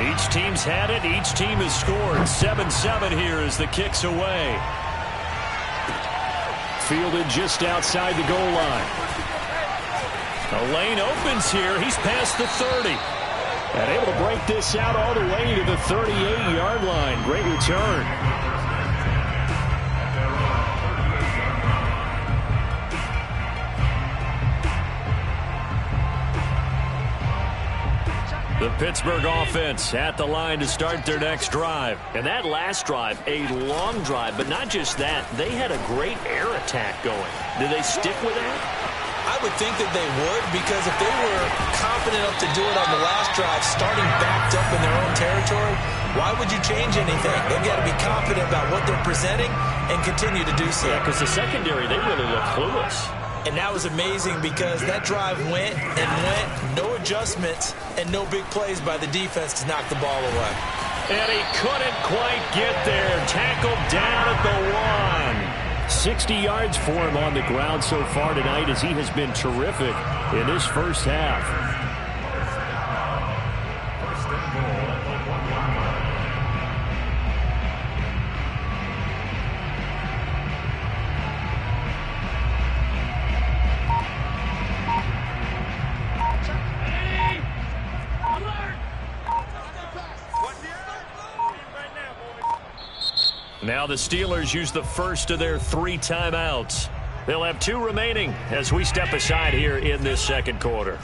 Each team's had it. Each team has scored. 7-7 here as the kick's away. Fielded just outside the goal line. The lane opens here. He's past the 30. And able to break this out all the way to the 38-yard line. Great return. The Pittsburgh offense at the line to start their next drive. And that last drive, a long drive, but not just that. They had a great air attack going. Do they stick with that? I would think that they would, because if they were confident enough to do it on the last drive, starting backed up in their own territory, why would you change anything? They've got to be confident about what they're presenting and continue to do so. Yeah, because the secondary, they really look clueless. And that was amazing because that drive went and went, no adjustments, and no big plays by the defense to knock the ball away. And he couldn't quite get there. Tackled down at the 1. 60 yards for him on the ground so far tonight as he has been terrific in this first half. Now the Steelers use the first of their 3 timeouts. They'll have 2 remaining as we step aside here in this second quarter.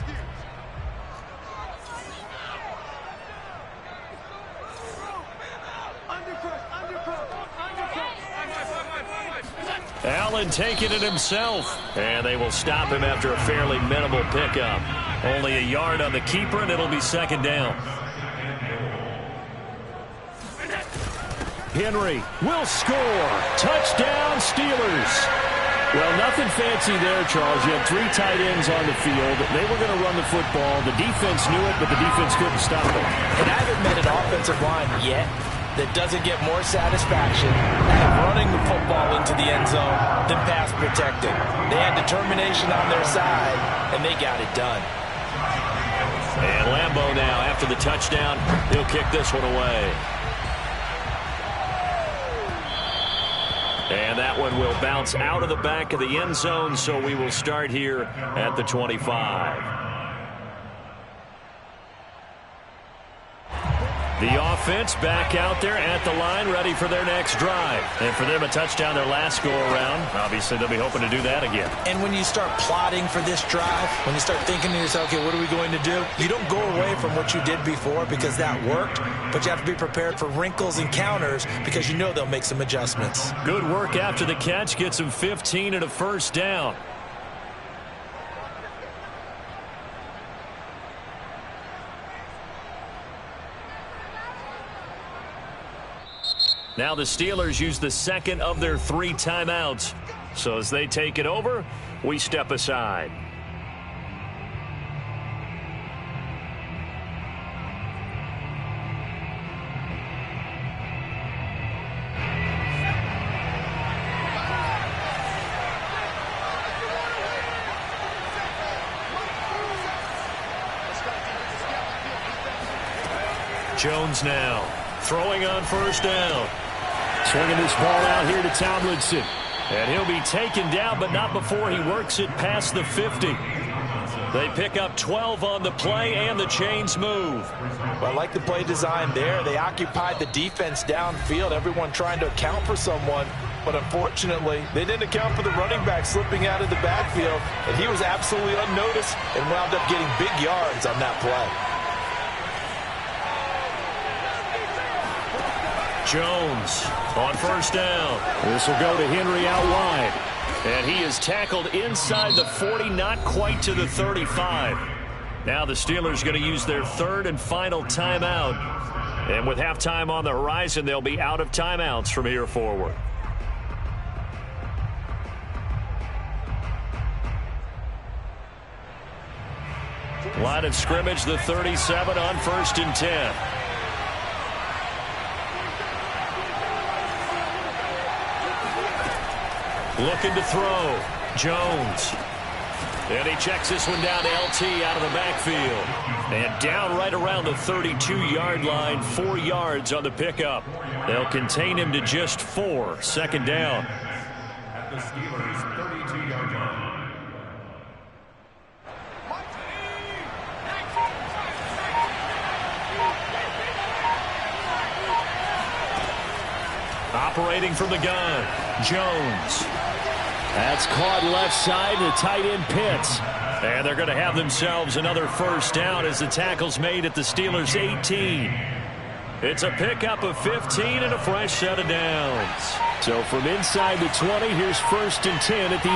Allen taking it himself. And they will stop him after a fairly minimal pickup. Only a yard on the keeper, and it'll be second down. Henry will score. Touchdown, Steelers. Well, nothing fancy there, Charles. You had 3 tight ends on the field. They were going to run the football. The defense knew it, but the defense couldn't stop it. And I haven't met an offensive line yet that doesn't get more satisfaction out of running the football into the end zone than pass protecting. They had determination on their side, and they got it done. And Lambeau now, after the touchdown, he'll kick this one away. And that one will bounce out of the back of the end zone, so we will start here at the 25. The offense back out there at the line, ready for their next drive. And for them, a touchdown their last go-around. Obviously, they'll be hoping to do that again. And when you start plotting for this drive, when you start thinking to yourself, okay, what are we going to do? You don't go away from what you did before because that worked, but you have to be prepared for wrinkles and counters because you know they'll make some adjustments. Good work after the catch. Gets him 15 and a first down. Now the Steelers use the second of their 3 timeouts. So as they take it over, we step aside. Jones now throwing on first down. Swinging this ball out here to Tomlinson. And he'll be taken down, but not before he works it past the 50. They pick up 12 on the play, and the chains move. Well, I like the play design there. They occupied the defense downfield, everyone trying to account for someone. But unfortunately, they didn't account for the running back slipping out of the backfield. And he was absolutely unnoticed and wound up getting big yards on that play. Jones on first down. This will go to Henry out wide. And he is tackled inside the 40, not quite to the 35. Now the Steelers going to use their 3rd and final timeout. And with halftime on the horizon, they'll be out of timeouts from here forward. Line of scrimmage, the 37 on 1st and 10. Looking to throw. Jones. And he checks this one down to LT out of the backfield. And down right around the 32-yard line, 4 yards on the pickup. They'll contain him to just 4, second down. At the Steelers' 32-yard line. Operating from the gun, Jones. That's caught left side to tight end Pitts. And they're going to have themselves another first down as the tackle's made at the Steelers' 18. It's a pickup of 15 and a fresh set of downs. So from inside the 20, here's 1st and 10 at the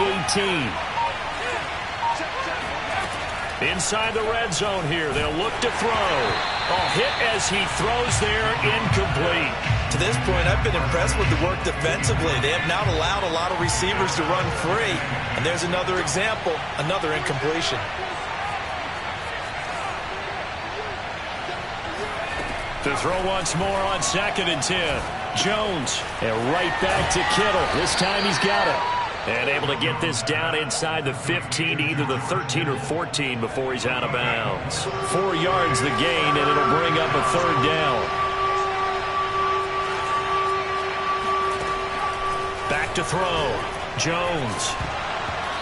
18. Inside the red zone here, they'll look to throw. A hit as he throws there, incomplete. To this point, I've been impressed with the work defensively. They have not allowed a lot of receivers to run free. And there's another example, another incompletion. To throw once more on 2nd and 10. Jones, and right back to Kittle. This time he's got it. And able to get this down inside the 15, either the 13 or 14 before he's out of bounds. 4 yards the gain, and it'll bring up a 3rd down. Back to throw. Jones.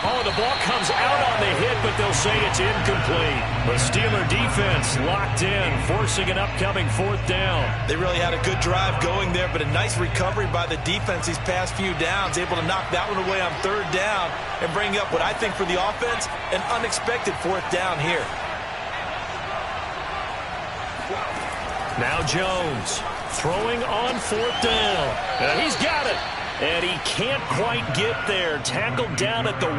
Oh, the ball comes out on the hit, but they'll say it's incomplete. The Steeler defense locked in, forcing an upcoming 4th down. They really had a good drive going there, but a nice recovery by the defense these past few downs, able to knock that one away on 3rd down and bring up what I think for the offense, an unexpected 4th down here. Now Jones throwing on 4th down. And he's got it. And he can't quite get there. Tackled down at the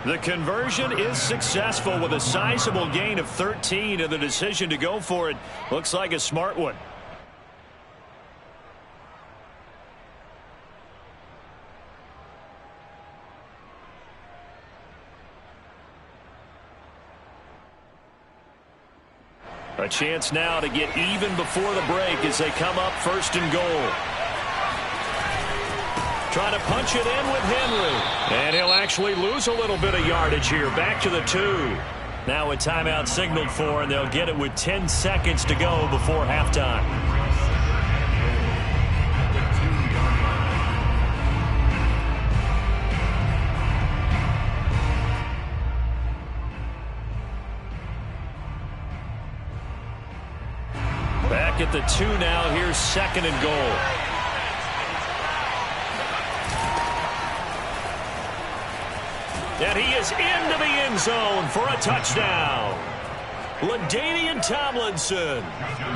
1. The conversion is successful with a sizable gain of 13, and the decision to go for it looks like a smart one. A chance now to get even before the break as they come up 1st and goal. Trying to punch it in with Henry. And he'll actually lose a little bit of yardage here. Back to the 2. Now a timeout signaled for, and they'll get it with 10 seconds to go before halftime. Back at the 2 now. Here's 2nd and goal. And he is into the end zone for a touchdown. LaDainian Tomlinson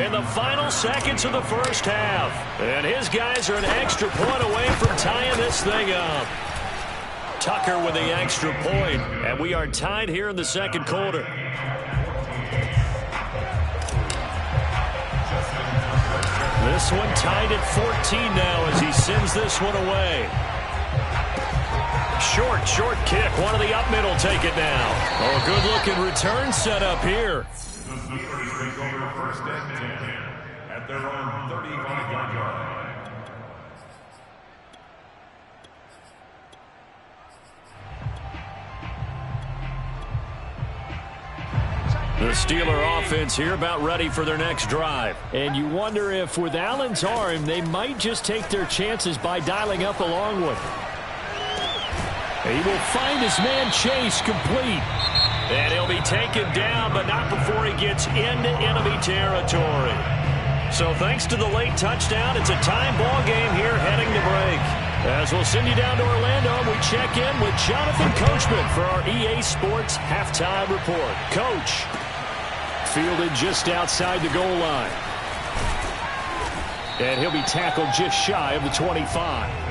in the final seconds of the first half. And his guys are an extra point away from tying this thing up. Tucker with the extra point, and we are tied here in the 2nd quarter. This one tied at 14 now as he sends this one away. Short kick. One of the up middle take it now. Oh, good-looking return set up here. The Steelers take over 1st and 10 at their own 35-yard line. The Steeler offense here about ready for their next drive. And you wonder if with Allen's arm, they might just take their chances by dialing up a long one. He will find his man Chase complete. And he'll be taken down, but not before he gets into enemy territory. So thanks to the late touchdown, it's a time ball game here heading to break. As we'll send you down to Orlando, we check in with Jonathan Coachman for our EA Sports Halftime Report. Coach, fielded just outside the goal line. And he'll be tackled just shy of the 25.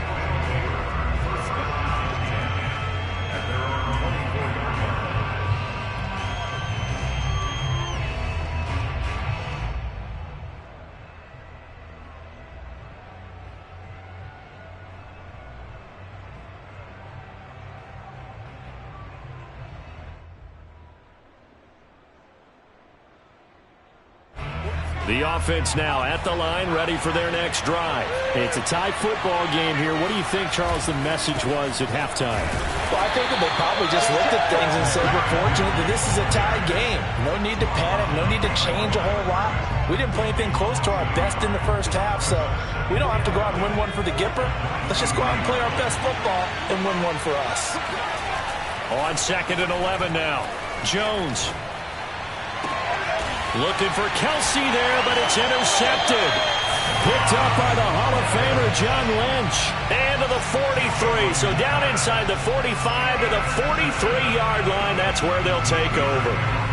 The offense now at the line, ready for their next drive. It's a tie football game here. What do you think, Charles, the message was at halftime? Well, I think that they probably just looked at things and said, we're fortunate that this is a tie game. No need to panic, no need to change a whole lot. We didn't play anything close to our best in the first half, so we don't have to go out and win one for the Gipper. Let's just go out and play our best football and win one for us. On 2nd and 11 now. Jones. Looking for Kelsey there, but it's intercepted. Picked up by the Hall of Famer, John Lynch. And to the 43. So down inside the 45 to the 43-yard line. That's where they'll take over.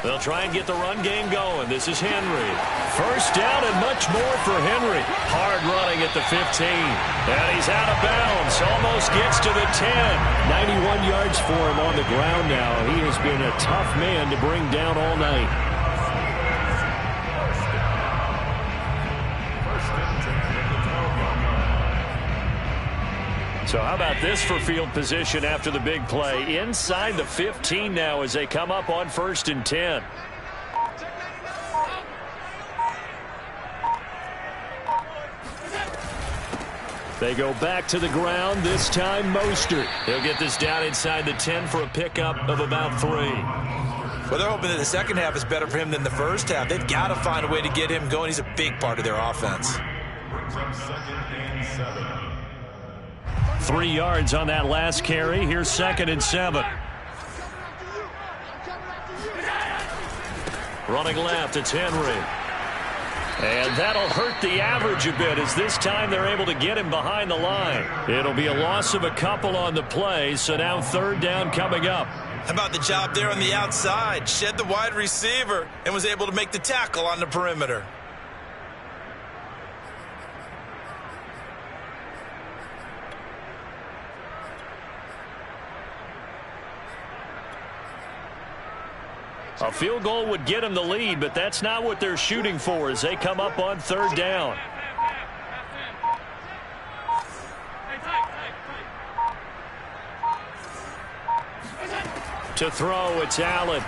They'll try and get the run game going. This is Henry. First down and much more for Henry. Hard running at the 15. And he's out of bounds. Almost gets to the 10. 91 yards for him on the ground now. He has been a tough man to bring down all night. So how about this for field position after the big play? Inside the 15 now as they come up on 1st and 10. They go back to the ground, this time Mostert. He'll get this down inside the 10 for a pickup of about 3. Well, they're hoping that the second half is better for him than the first half. They've got to find a way to get him going. He's a big part of their offense. Brings up 2nd and 7. 3 yards on that last carry. Here's 2nd and 7. Running left, it's Henry. And that'll hurt the average a bit as this time they're able to get him behind the line. It'll be a loss of a couple on the play, so now 3rd down coming up. How about the job there on the outside? Shed the wide receiver and was able to make the tackle on the perimeter. A field goal would get them the lead, but that's not what they're shooting for as they come up on 3rd down. To throw, it's Allen.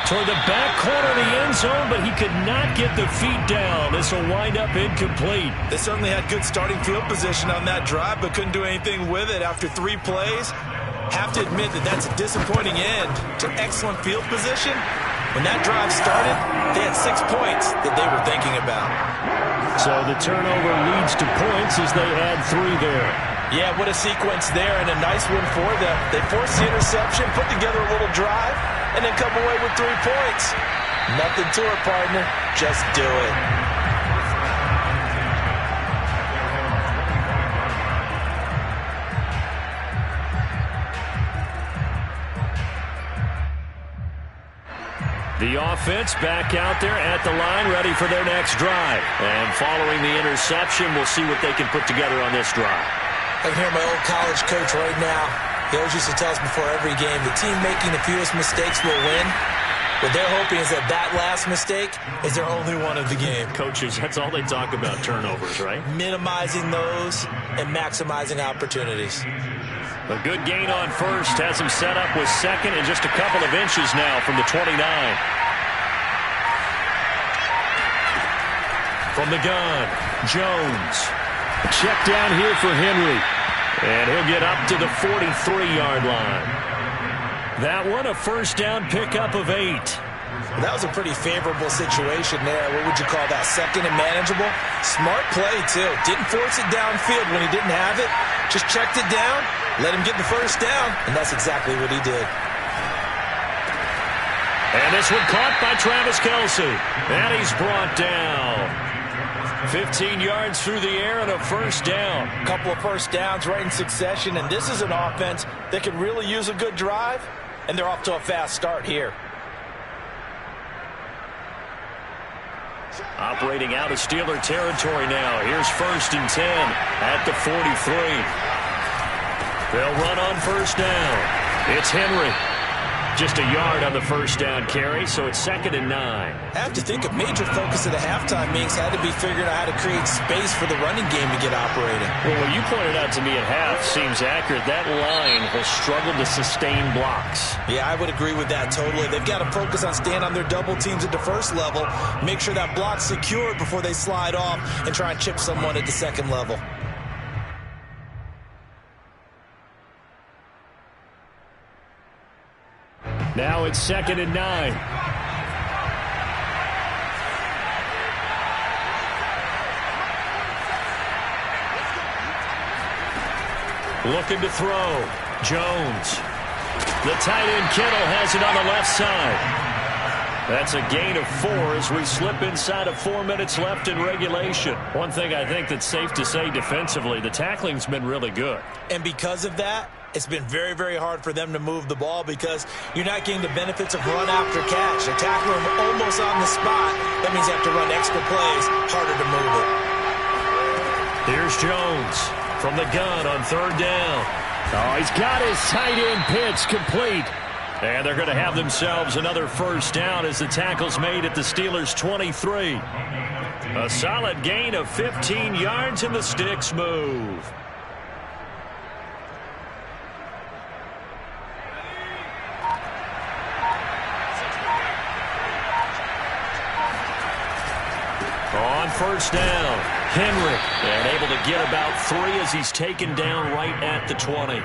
Toward the back corner of the end zone, but he could not get the feet down. This will wind up incomplete. They certainly had good starting field position on that drive, but couldn't do anything with it after 3 plays. Have to admit that that's a disappointing end to excellent field position. When that drive started, they had 6 points that they were thinking about. So the turnover leads to points as they add 3 there. Yeah, what a sequence there, and a nice one for them. They forced the interception, put together a little drive, and then come away with 3 points. Nothing to it, partner. Just do it. The offense back out there at the line, ready for their next drive. And following the interception, we'll see what they can put together on this drive. I can hear my old college coach right now. He always used to tell us before every game, the team making the fewest mistakes will win. What they're hoping is that that last mistake is their only one of the game. Coaches, that's all they talk about, turnovers, right? Minimizing those and maximizing opportunities. A good gain on 1st has him set up with 2nd and just a couple of inches now from the 29. From the gun, Jones. Check down here for Henry. And he'll get up to the 43-yard line. That one a 1st down pickup of 8. That was a pretty favorable situation there. What would you call that? 2nd and manageable? Smart play, too. Didn't force it downfield when he didn't have it. Just checked it down, let him get the 1st down, and that's exactly what he did. And this one caught by Travis Kelce. And he's brought down. 15 yards through the air and a 1st down. A couple of 1st downs right in succession, and this is an offense that could really use a good drive, and they're off to a fast start here. Operating out of Steeler territory now. Here's 1st and 10 at the 43. They'll run on 1st down. It's Henry. just a yard on the first down carry, so it's 2nd and 9. I have to think a major focus of the halftime meetings had to be figuring out how to create space for the running game to get operating. Well, what you pointed out to me at half seems accurate. That line has struggled to sustain blocks. Yeah, I would agree with that totally. They've got to focus on staying on their double teams at the first level, make sure that block's secured before they slide off and try and chip someone at the second level. Now it's 2nd and 9. Looking to throw. Jones. The tight end Kittle has it on the left side. That's a gain of 4 as we slip inside of 4 minutes left in regulation. One thing I think that's safe to say defensively, the tackling's been really good. And because of that, it's been very, very hard for them to move the ball because you're not getting the benefits of run after catch. They tackle him almost on the spot. That means you have to run extra plays, harder to move it. Here's Jones from the gun on 3rd down. Oh, he's got his tight end pitch complete. And they're going to have themselves another first down as the tackle's made at the Steelers' 23. A solid gain of 15 yards and the sticks move. On first down, Henry, and able to get about 3 as he's taken down right at the 20.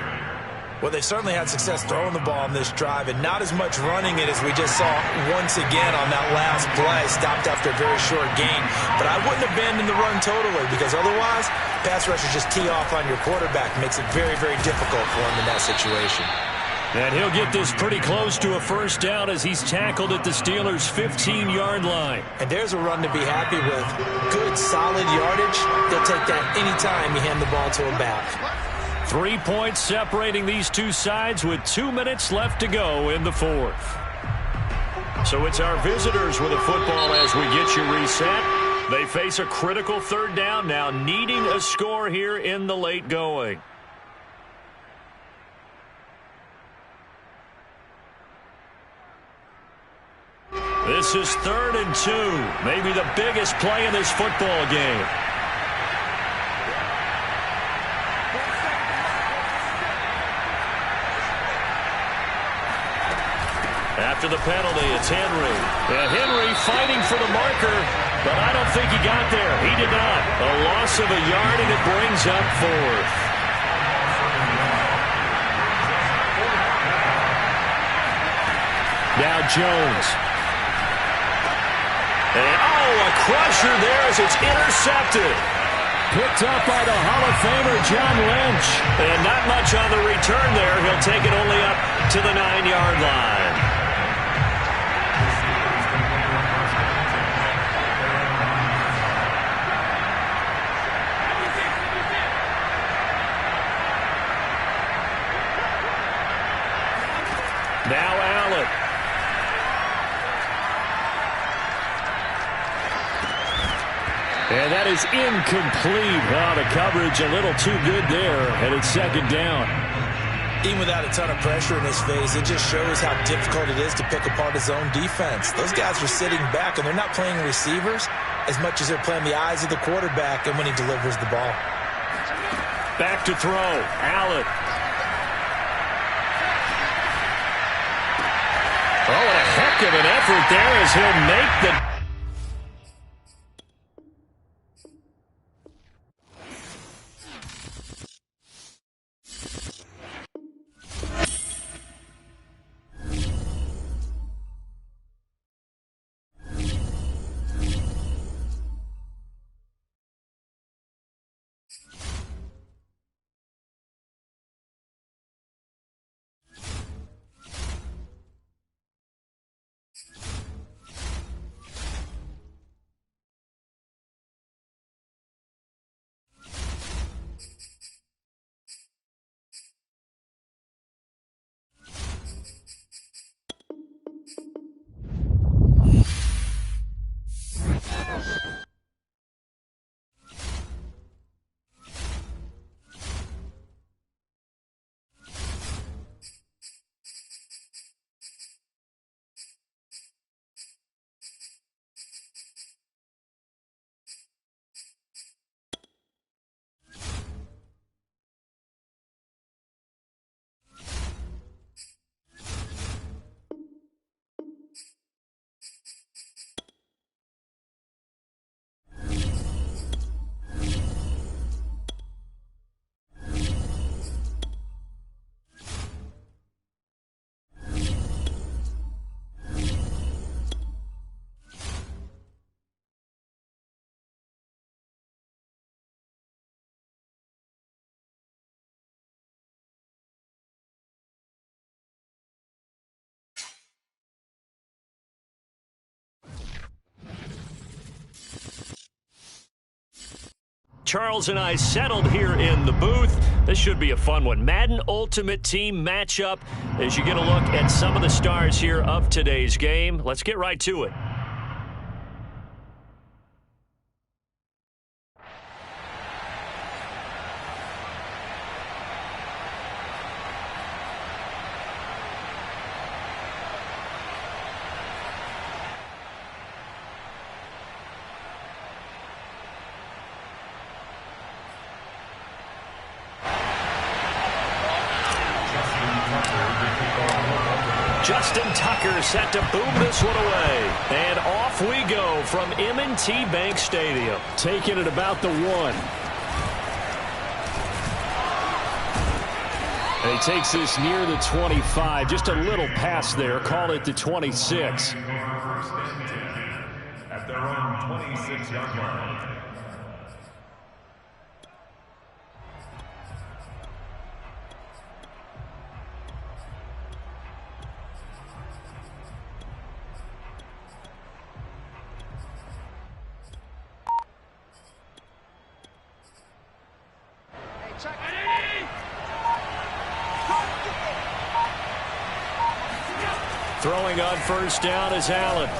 Well, they certainly had success throwing the ball on this drive, and not as much running it as we just saw once again on that last play. Stopped after a very short gain. But I wouldn't abandon the run totally, because otherwise, pass rushers just tee off on your quarterback. It makes it very, very difficult for him in that situation. And he'll get this pretty close to a first down as he's tackled at the Steelers' 15-yard line. And there's a run to be happy with. Good, solid yardage. They'll take that anytime you hand the ball to him back. 3 points separating these two sides with 2 minutes left to go in the 4th. So it's our visitors with the football as we get you reset. They face a critical 3rd down now, needing a score here in the late going. This is 3rd and 2, maybe the biggest play in this football game. After the penalty, it's Henry. Henry fighting for the marker, but I don't think he got there. He did not. A loss of a yard, and it brings up 4th. Now Jones. And, a crusher there as it's intercepted. Picked up by the Hall of Famer John Lynch. And not much on the return there. He'll take it only up to the 9-yard line. Now Allen. And that is incomplete. Oh, the coverage a little too good there, and it's 2nd down. Even without a ton of pressure in his face, it just shows how difficult it is to pick apart his own defense. Those guys are sitting back, and they're not playing receivers as much as they're playing the eyes of the quarterback and when he delivers the ball. Back to throw. Allen. Oh, what a heck of an effort there as he'll make the... Charles and I settled here in the booth. This should be a fun one. Madden Ultimate Team matchup as you get a look at some of the stars here of today's game. Let's get right to it. Justin Tucker set to boom this one away. And off we go from M&T Bank Stadium. Taking it about the 1. And he takes this near the 25. Just a little pass there. Call it the 26. At their own 26-yard line. Throwing on first down is Allen.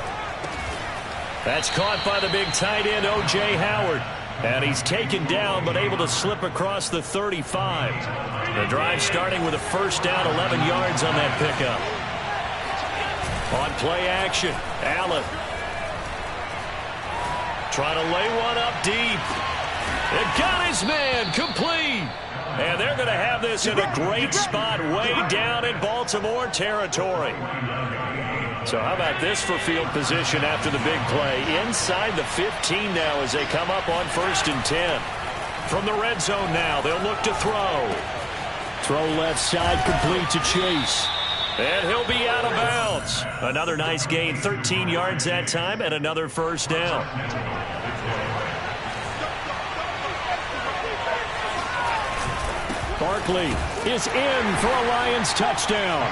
That's caught by the big tight end, O.J. Howard. And he's taken down but able to slip across the 35. The drive starting with a first down, 11 yards on that pickup. On play action, Allen. Trying to lay one up deep. It got his man complete. And they're going to have this in a great spot way down in Baltimore territory. So how about this for field position after the big play? Inside the 15 now as they come up on 1st and 10. From the red zone now, they'll look to throw. Throw left side, complete to Chase. And he'll be out of bounds. Another nice gain, 13 yards that time, and another first down. Barkley is in for a Lions touchdown.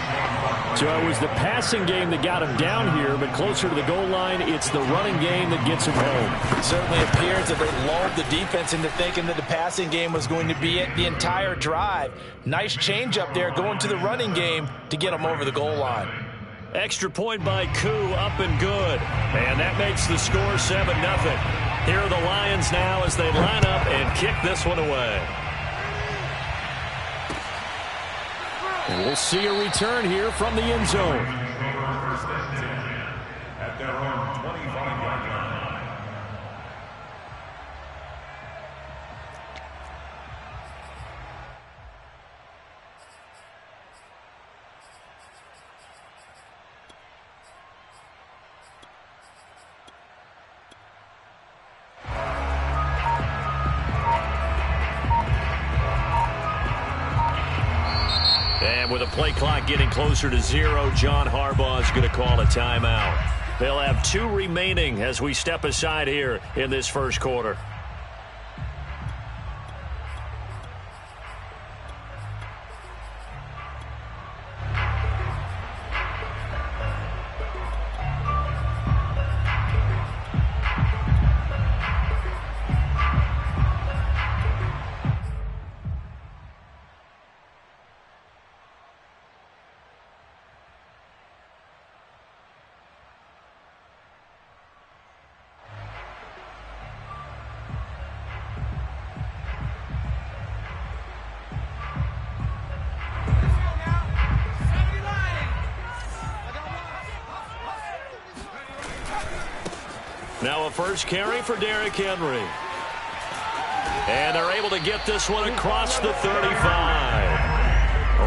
So it was the passing game that got him down here, but closer to the goal line, it's the running game that gets him home. It certainly appears that they lulled the defense into thinking that the passing game was going to be it the entire drive. Nice change up there going to the running game to get them over the goal line. Extra point by Koo, up and good. And that makes the score 7-0. Here are the Lions now as they line up and kick this one away. And we'll see a return here from the end zone. At their own 25-yard line. And with a play clock getting closer to 0, John Harbaugh is going to call a timeout. They'll have 2 remaining as we step aside here in this first quarter. Now a first carry for Derrick Henry. And they're able to get this one across the 35.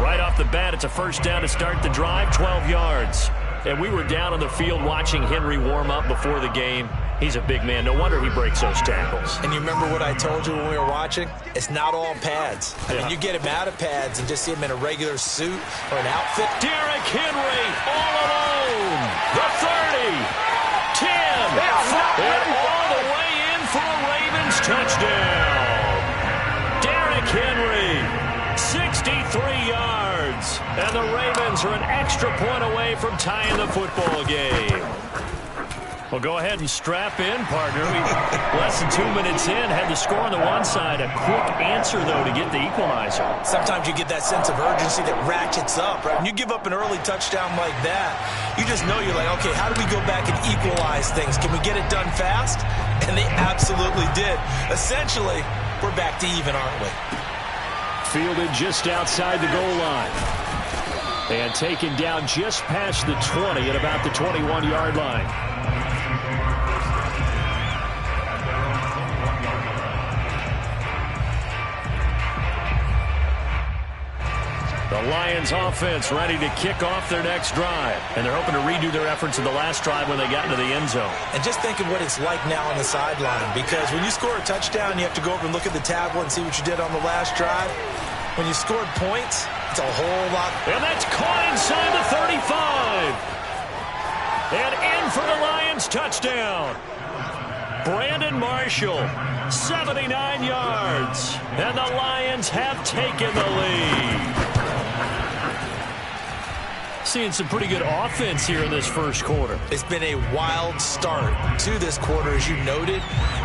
Right off the bat, it's a first down to start the drive, 12 yards. And we were down on the field watching Henry warm up before the game. He's a big man. No wonder he breaks those tackles. And you remember what I told you when we were watching? It's not all pads. I mean, you get him out of pads and just see him in a regular suit or an outfit. Derrick Henry all alone. The 30. 10, and all the way in for a Ravens touchdown. Derrick Henry, 63 yards, and the Ravens are an extra point away from tying the football game. Well, go ahead and strap in, partner. Less than 2 minutes in, had the score on the one side. A quick answer, though, to get the equalizer. Sometimes you get that sense of urgency that ratchets up, right? When you give up an early touchdown like that, you just know you're like, okay, how do we go back and equalize things? Can we get it done fast? And they absolutely did. Essentially, we're back to even, aren't we? Fielded just outside the goal line. And taken down just past the 20 at about the 21-yard line. The Lions offense ready to kick off their next drive. And they're hoping to redo their efforts in the last drive when they got into the end zone. And just think of what it's like now on the sideline. Because when you score a touchdown, you have to go over and look at the tablet and see what you did on the last drive. When you scored points, it's a whole lot. And that's caught inside the 35. And in for the Lions touchdown. Brandon Marshall, 79 yards. And the Lions have taken the lead. Seeing some pretty good offense here in this first quarter. It's been a wild start to this quarter, as you noted.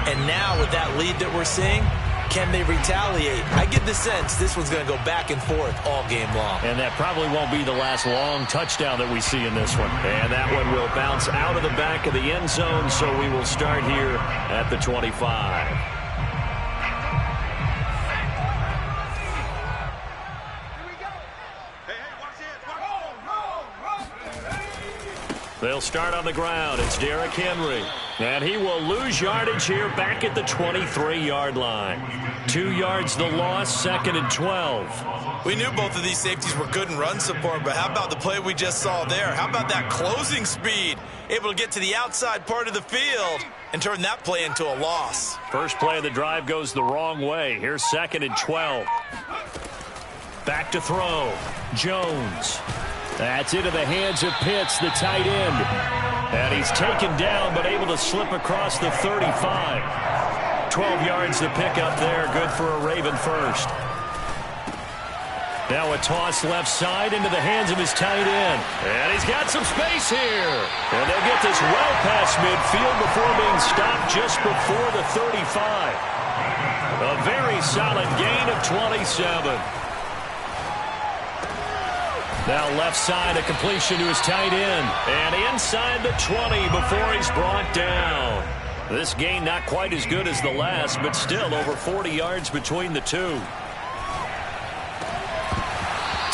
And now with that lead that we're seeing, can they retaliate? I get the sense this one's going to go back and forth all game long. And that probably won't be the last long touchdown that we see in this one. And that one will bounce out of the back of the end zone, so we will start here at the 25. They'll start on the ground. It's Derrick Henry. And he will lose yardage here back at the 23-yard line. 2 yards the loss, 2nd and 12. We knew both of these safeties were good in run support, but how about the play we just saw there? How about that closing speed? Able to get to the outside part of the field and turn that play into a loss. First play of the drive goes the wrong way. Here's 2nd and 12. Back to throw. Jones. That's into the hands of Pitts, the tight end. And he's taken down, but able to slip across the 35. 12 yards to pick up there. Good for a Raven first. Now a toss left side into the hands of his tight end. And he's got some space here. And they'll get this well past midfield before being stopped just before the 35. A very solid gain of 27. Now left side, a completion to his tight end. And inside the 20 before he's brought down. This gain not quite as good as the last, but still over 40 yards between the two.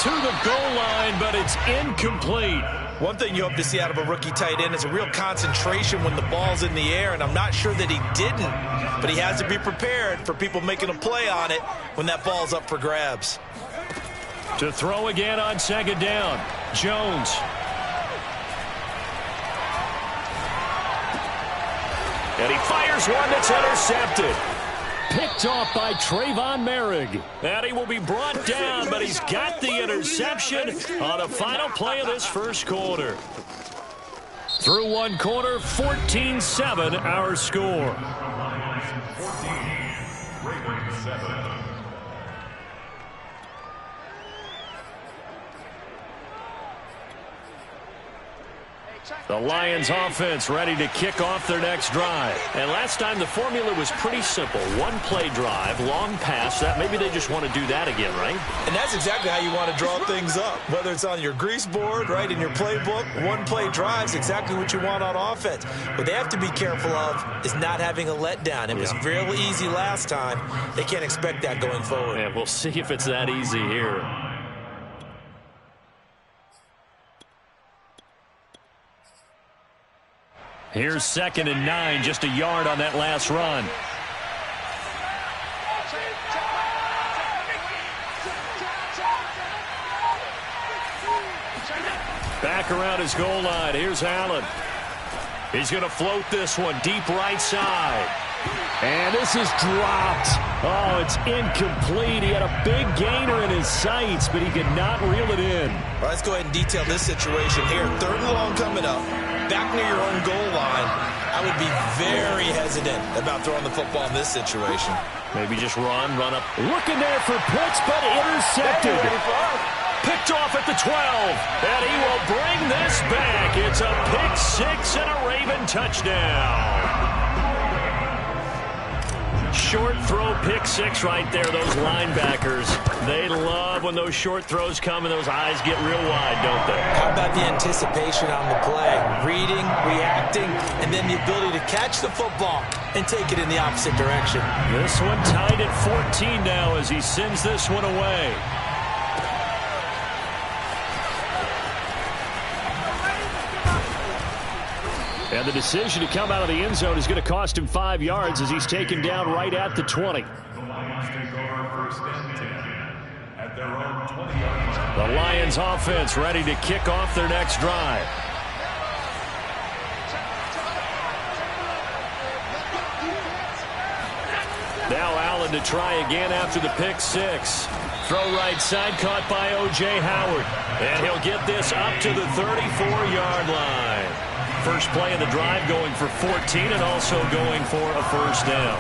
To the goal line, but it's incomplete. One thing you hope to see out of a rookie tight end is a real concentration when the ball's in the air, and I'm not sure that he didn't, but he has to be prepared for people making a play on it when that ball's up for grabs. To throw again on 2nd down. Jones. And he fires one that's intercepted. Picked off by Trayvon Merrick. And he will be brought down, but he's got the interception on the final play of this first quarter. Through one quarter, 14-7 our score. 14, Ravens 7. The Lions offense ready to kick off their next drive. And last time the formula was pretty simple. One play drive, long pass. That maybe they just want to do that again, right? And that's exactly how you want to draw things up. Whether it's on your grease board, right, in your playbook, one play drive is exactly what you want on offense. What they have to be careful of is not having a letdown. It was real easy last time. They can't expect that going forward. And we'll see if it's that easy here. Here's 2nd and 9, just a yard on that last run. Back around his goal line. Here's Allen. He's going to float this one deep right side. And this is dropped. Oh, it's incomplete. He had a big gainer in his sights, but he could not reel it in. Well, let's go ahead and detail this situation here. 3rd and long coming up. Back near your own goal line. I would be very hesitant about throwing the football in this situation. Maybe just run up. Looking there for Pitts, but intercepted. Picked off at the 12, and he will bring this back. It's a pick six and a Raven touchdown. Short throw pick six right there. Those linebackers, they love when those short throws come and those eyes get real wide, don't they? How about the anticipation on the play? Reading, reacting, and then the ability to catch the football and take it in the opposite direction. This one tied at 14 now as he sends this one away. And the decision to come out of the end zone is going to cost him 5 yards as he's taken down right at the 20. The Lions take over first and 10 at their own 20-yard line. The Lions offense ready to kick off their next drive. Now Allen to try again after the pick six. Throw right side caught by O.J. Howard. And he'll get this up to the 34-yard line. First play of the drive going for 14 and also going for a first down.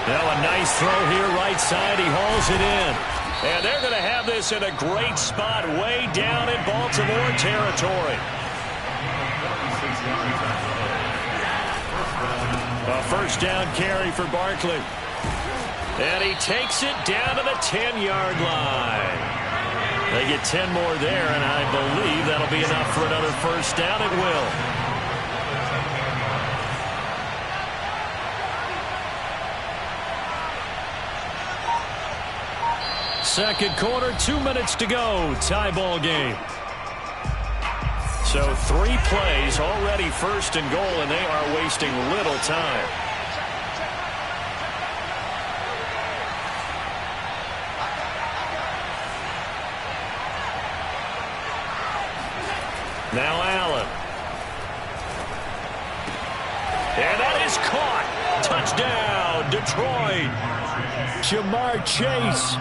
Now a nice throw here right side. He hauls it in. And they're going to have this in a great spot way down in Baltimore territory. A first down carry for Barkley. And he takes it down to the 10-yard line. They get 10 more there, and I believe that'll be enough for another first down. It will. Second quarter, 2 minutes to go. Tie ball game. So 3 plays already first and goal, and they are wasting little time. Now Allen. And that is caught. Touchdown, Detroit. Jamar Chase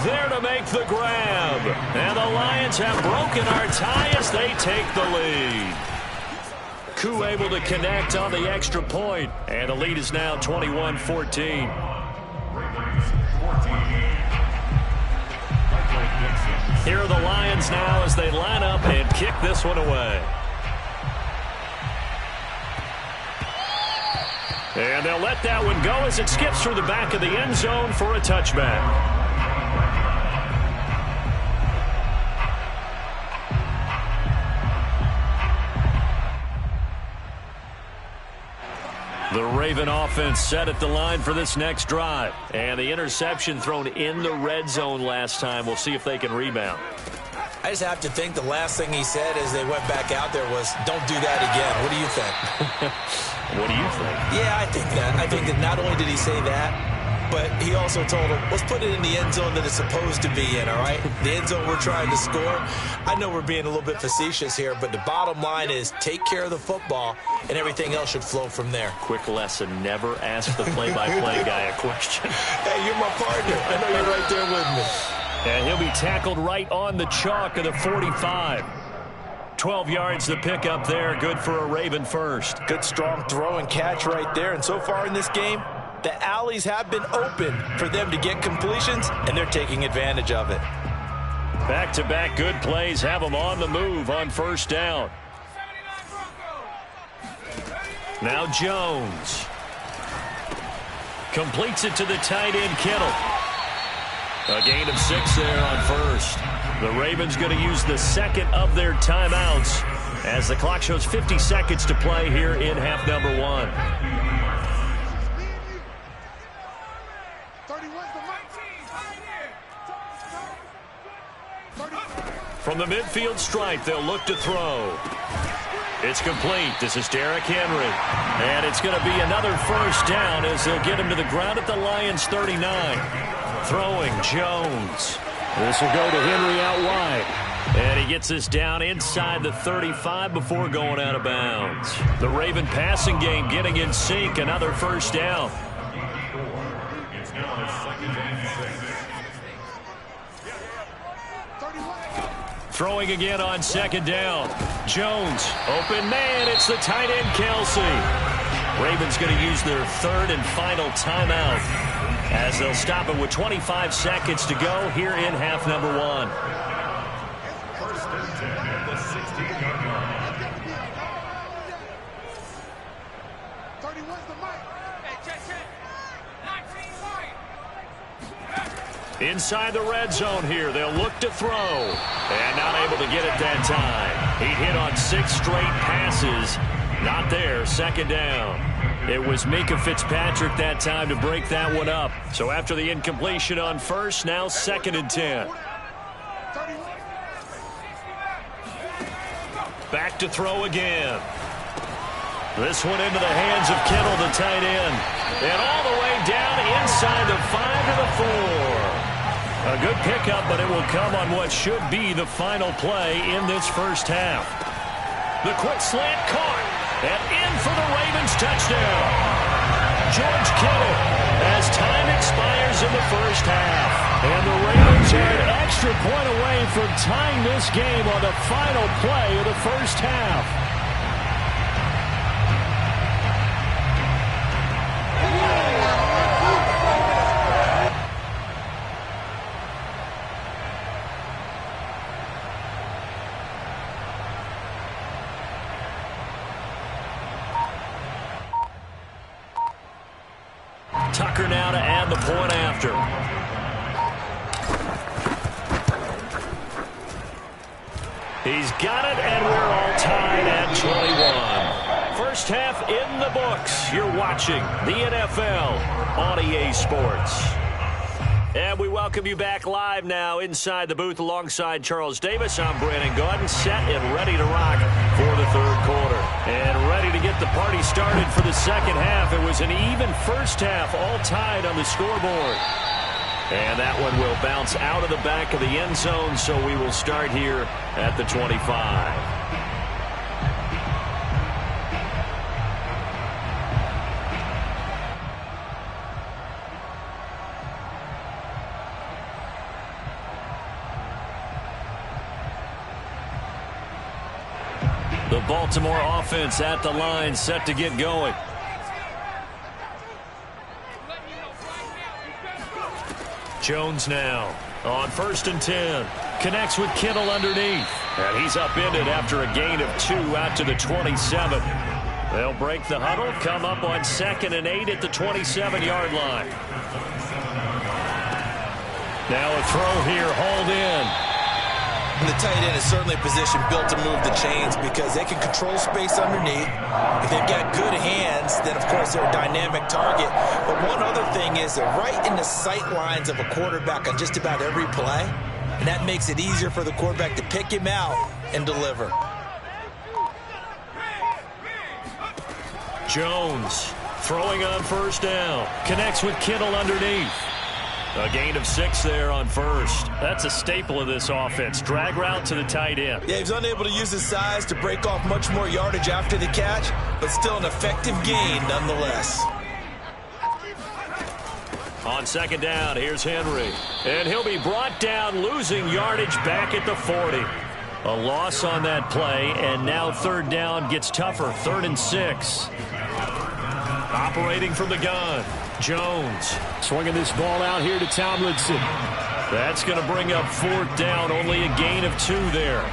there to make the grab. And the Lions have broken our tie as they take the lead. Koo able to connect on the extra point. And the lead is now 21-14. Here are the Lions now as they line up and kick this one away. And they'll let that one go as it skips through the back of the end zone for a touchback. The Raven offense set at the line for this next drive. And the interception thrown in the red zone last time. We'll see if they can rebound. I just have to think the last thing he said as they went back out there was, don't do that again. What do you think? What do you think? Yeah, I think that. I think that not only did he say that, but he also told him, let's put it in the end zone that it's supposed to be in, all right? The end zone we're trying to score. I know we're being a little bit facetious here, but the bottom line is take care of the football, and everything else should flow from there. Quick lesson, never ask the play-by-play guy a question. Hey, you're my partner. I know you're right there with me. And he'll be tackled right on the chalk of the 45. 12 yards to pick up there. Good for a Raven first. Good strong throw and catch right there. And so far in this game, the alleys have been open for them to get completions, and they're taking advantage of it. Back-to-back good plays have them on the move on first down. Now Jones. Completes it to the tight end, Kittle. A gain of 6 there on first. The Ravens going to use the second of their timeouts as the clock shows 50 seconds to play here in half number 1. From the midfield stripe, they'll look to throw. It's complete. This is Derrick Henry. And it's going to be another first down as they'll get him to the ground at the Lions' 39. Throwing Jones. This will go to Henry out wide. And he gets this down inside the 35 before going out of bounds. The Raven passing game getting in sync. Another first down. It's now second and 6. Throwing again on second down. Jones. Open man. It's the tight end, Kelsey. Ravens going to use their third and final timeout as they'll stop it with 25 seconds to go here in half number one. First and 10 at the 16-yard line. Inside the red zone here, they'll look to throw. And not able to get it that time. He hit on 6 straight passes. Not there, second down. It was Minkah Fitzpatrick that time to break that one up. So after the incompletion on first, now second and 10. Back to throw again. This one into the hands of Kittle, the tight end. And all the way down inside the 5 to the 4. A good pickup, but it will come on what should be the final play in this first half. The quick slant caught, and in for the Ravens touchdown. George Kittle as time expires in the first half. And the Ravens are an extra point away from tying this game on the final play of the first half. Tucker now to add the point after. He's got it, and we're all tied at 21. First half in the books. You're watching the NFL on EA Sports. And we welcome you back live now inside the booth alongside Charles Davis. I'm Brandon Gaudin, set and ready to rock for the third quarter. And ready to get the party started for the second half. It was an even first half, all tied on the scoreboard. And that one will bounce out of the back of the end zone, so we will start here at the 25. The Baltimore offense at the line, set to get going. Jones now on first and 10. Connects with Kittle underneath. And he's upended after a gain of 2 out to the 27. They'll break the huddle, come up on second and 8 at the 27-yard line. Now a throw here, hauled in. And the tight end is certainly a position built to move the chains because they can control space underneath. If they've got good hands, then of course they're a dynamic target. But one other thing is they're right in the sight lines of a quarterback on just about every play. And that makes it easier for the quarterback to pick him out and deliver. Jones throwing on first down. Connects with Kittle underneath. A gain of 6 there on first. That's a staple of this offense. Drag route to the tight end. Yeah, he's unable to use his size to break off much more yardage after the catch, but still an effective gain nonetheless. On second down, here's Henry. And he'll be brought down, losing yardage back at the 40. A loss on that play, and now third down gets tougher. 3rd and 6. Operating from the gun. Jones swinging this ball out here to Tomlinson. That's going to bring up 4th down. Only a gain of 2 there.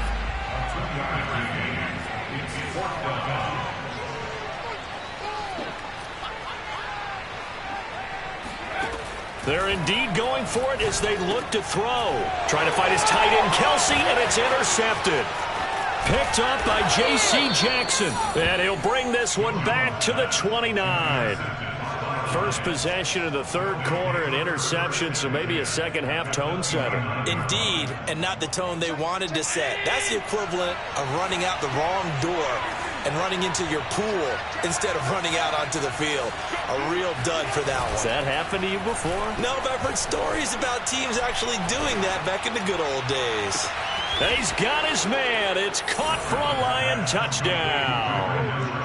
They're indeed going for it as they look to throw. Trying to find his tight end, Kelsey, and it's intercepted. Picked up by J.C. Jackson. And he'll bring this one back to the 29. First possession of the third quarter, an interception, so maybe a second-half tone setter. Indeed, and not the tone they wanted to set. That's the equivalent of running out the wrong door and running into your pool instead of running out onto the field. A real dud for that one. Has that happened to you before? No, but I've heard stories about teams actually doing that back in the good old days. He's got his man. It's caught for a Lion touchdown.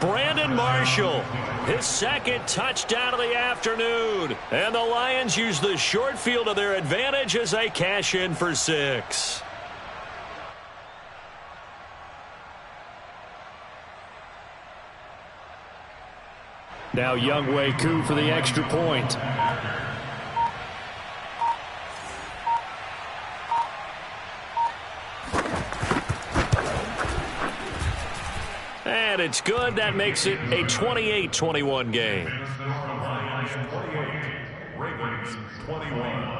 Brandon Marshall, his second touchdown of the afternoon. And the Lions use the short field to their advantage as they cash in for 6. Now Younghoe Koo for the extra point. And it's good. That makes it a 28-21 game. Lions 28, Ravens 21.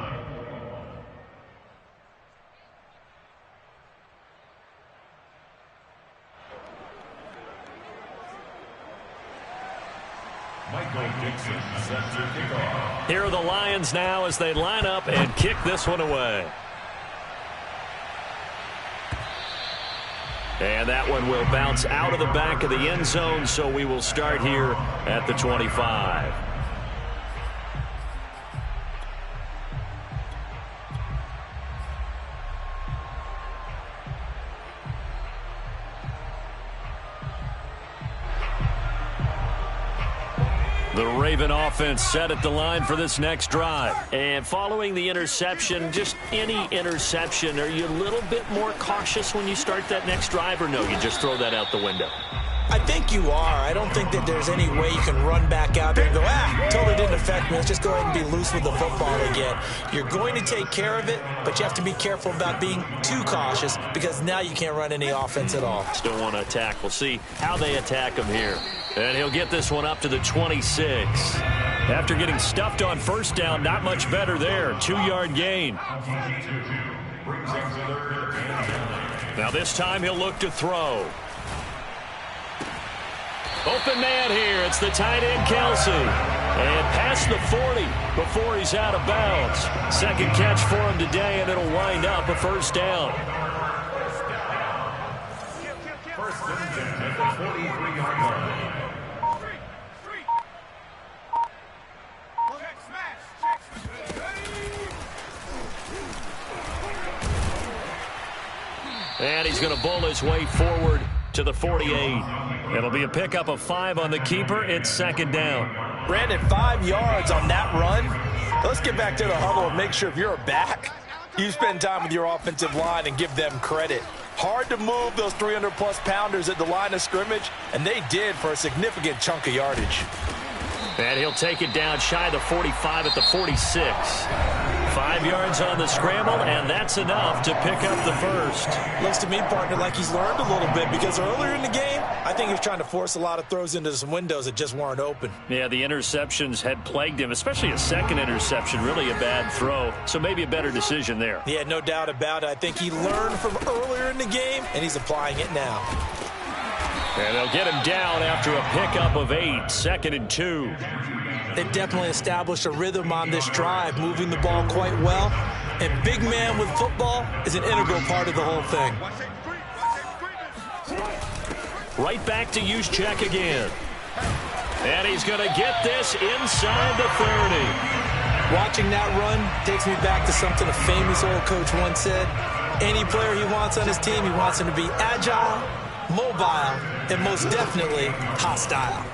Michael Dixon set to kick off. Here are the Lions now as they line up and kick this one away. And that one will bounce out of the back of the end zone, so we will start here at the 25. The Raven offense set at the line for this next drive. And following the interception, just any interception, are you a little bit more cautious when you start that next drive, or no, you just throw that out the window? I think you are. I don't think that there's any way you can run back out there and go, totally didn't affect me. Let's just go ahead and be loose with the football again. You're going to take care of it, but you have to be careful about being too cautious because now you can't run any offense at all. Still want to attack. We'll see how they attack him here. And he'll get this one up to the 26. After getting stuffed on first down, not much better there. 2-yard gain. Now this time he'll look to throw. Open man here. It's the tight end, Kelce. And past the 40 before he's out of bounds. Second catch for him today, and it'll wind up a first down. First and 10 at the 43-yard line. And he's going to bull his way forward to the 48. It'll be a pickup of 5 on the keeper. It's second down. Brandon, 5 yards on that run. Let's get back to the huddle and make sure if you're a back, you spend time with your offensive line and give them credit. Hard to move those 300-plus pounders at the line of scrimmage, and they did for a significant chunk of yardage. And he'll take it down shy of the 45 at the 46. 5 yards on the scramble, and that's enough to pick up the first. Looks to me, partner, like he's learned a little bit because earlier in the game, I think he was trying to force a lot of throws into some windows that just weren't open. Yeah, the interceptions had plagued him, especially a second interception, really a bad throw. So maybe a better decision there. Yeah, no doubt about it. I think he learned from earlier in the game, and he's applying it now. And they'll get him down after a pickup of 8, second and 2. They've definitely established a rhythm on this drive, moving the ball quite well. And big man with football is an integral part of the whole thing. Right back to Juszczyk again. And he's going to get this inside the 30. Watching that run takes me back to something a famous old coach once said. Any player he wants on his team, he wants him to be agile, mobile, and most definitely hostile.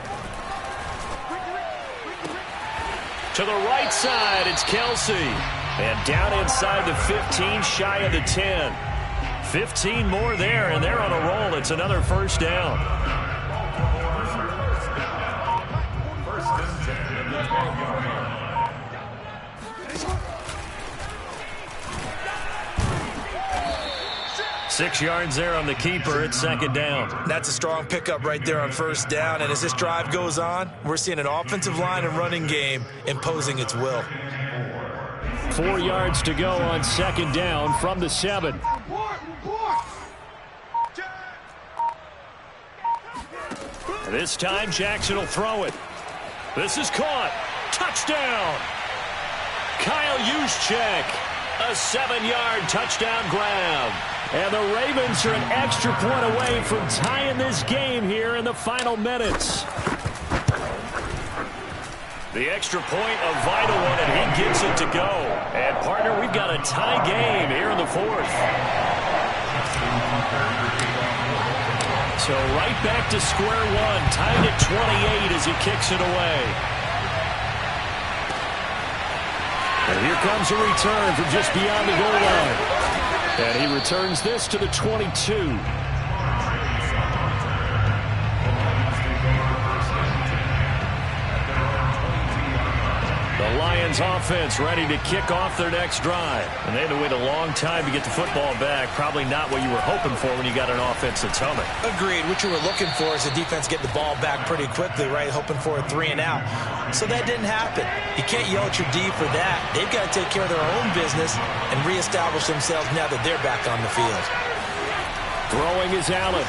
To the right side, it's Kelce. And down inside the 15, shy of the 10. 15 more there, and they're on a roll. It's another first down. First and 10 at the 12-yard line. 6 yards there on the keeper. It's second down. That's a strong pickup right there on first down. And as this drive goes on, we're seeing an offensive line and running game imposing its will. 4 yards to go on second down from the 7. This time Jackson will throw it. This is caught. Touchdown. Kyle Juszczyk. A 7-yard touchdown grab. And the Ravens are an extra point away from tying this game here in the final minutes. The extra point, a vital one, and he gets it to go. And, partner, we've got a tie game here in the 4th. So right back to square one, tied at 28 as he kicks it away. And here comes a return from just beyond the goal line. And he returns this to the 22. Lions offense ready to kick off their next drive. And they had to wait a long time to get the football back. Probably not what you were hoping for when you got an offense that's humming. Agreed. What you were looking for is the defense get the ball back pretty quickly, right? Hoping for a 3 and out. So that didn't happen. You can't yell at your D for that. They've got to take care of their own business and reestablish themselves now that they're back on the field. Throwing is Allen.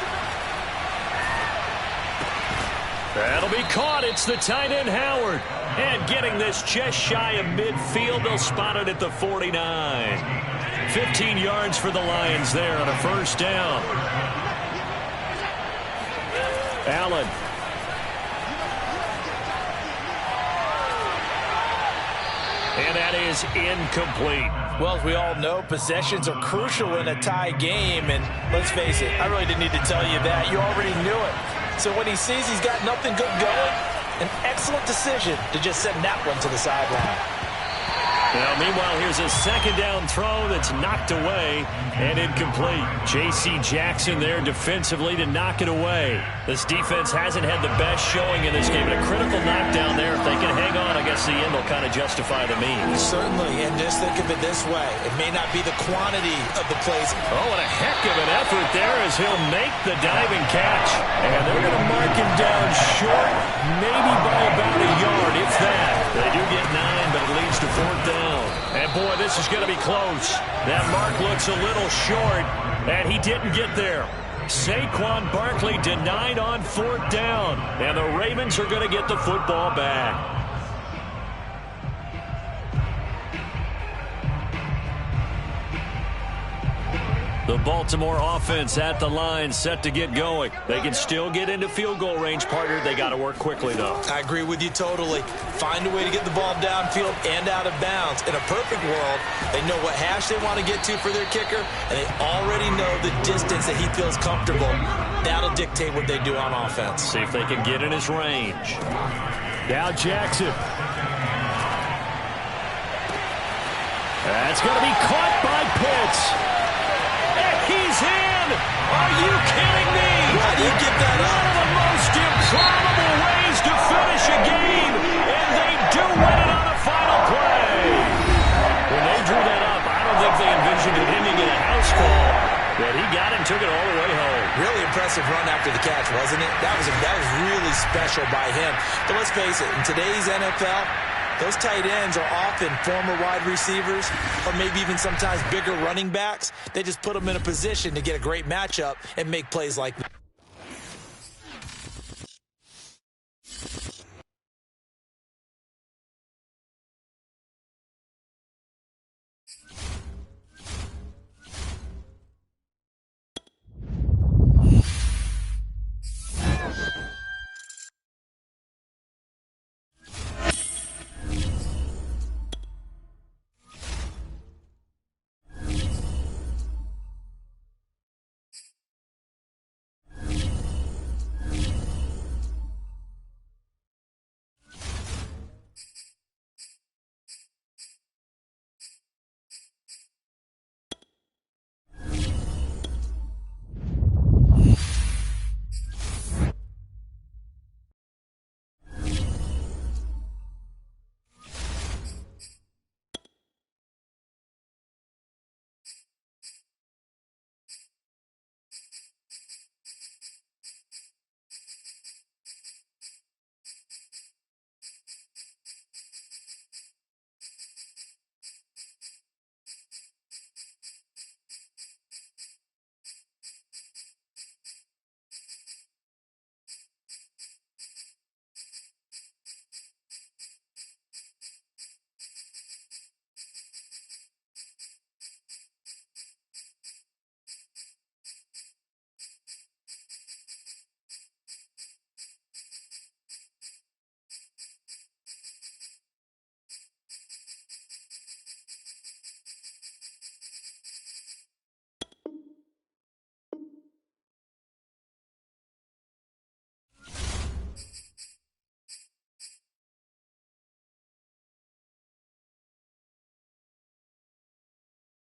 That'll be caught. It's the tight end, Howard. And getting this just shy of midfield. They'll spot it at the 49. 15 yards for the Lions there on a first down. Allen. And that is incomplete. Well, as we all know, possessions are crucial in a tie game. And let's face it, I really didn't need to tell you that. You already knew it. So when he sees he's got nothing good going, an excellent decision to just send that one to the sideline. Now, meanwhile, here's a second down throw that's knocked away and incomplete. J.C. Jackson there defensively to knock it away. This defense hasn't had the best showing in this game. And a critical knockdown there. If they can hang on, I guess the end will kind of justify the means. Certainly, and just think of it this way. It may not be the quantity of the plays. Oh, and a heck of an effort there as he'll make the diving catch. And they're going to mark him down short, maybe by about a yard, if that. They do get 9, but it leads to 4th down. And, boy, this is going to be close. That mark looks a little short, and he didn't get there. Saquon Barkley denied on 4th down, and the Ravens are going to get the football back. The Baltimore offense at the line, set to get going. They can still get into field goal range, partner. They got to work quickly, though. I agree with you totally. Find a way to get the ball downfield and out of bounds. In a perfect world, they know what hash they want to get to for their kicker, and they already know the distance that he feels comfortable. That'll dictate what they do on offense. See if they can get in his range. Now Jackson. That's going to be caught by Pitts. He's in! Are you kidding me? How do you get that up? One of the most improbable ways to finish a game, and they do win it on a final play. When they drew that up, I don't think they envisioned it ending in a house call, but he got it and took it all the way home. Really impressive run after the catch, wasn't it? That was really special by him. But let's face it, in today's NFL, those tight ends are often former wide receivers or maybe even sometimes bigger running backs. They just put them in a position to get a great matchup and make plays like that.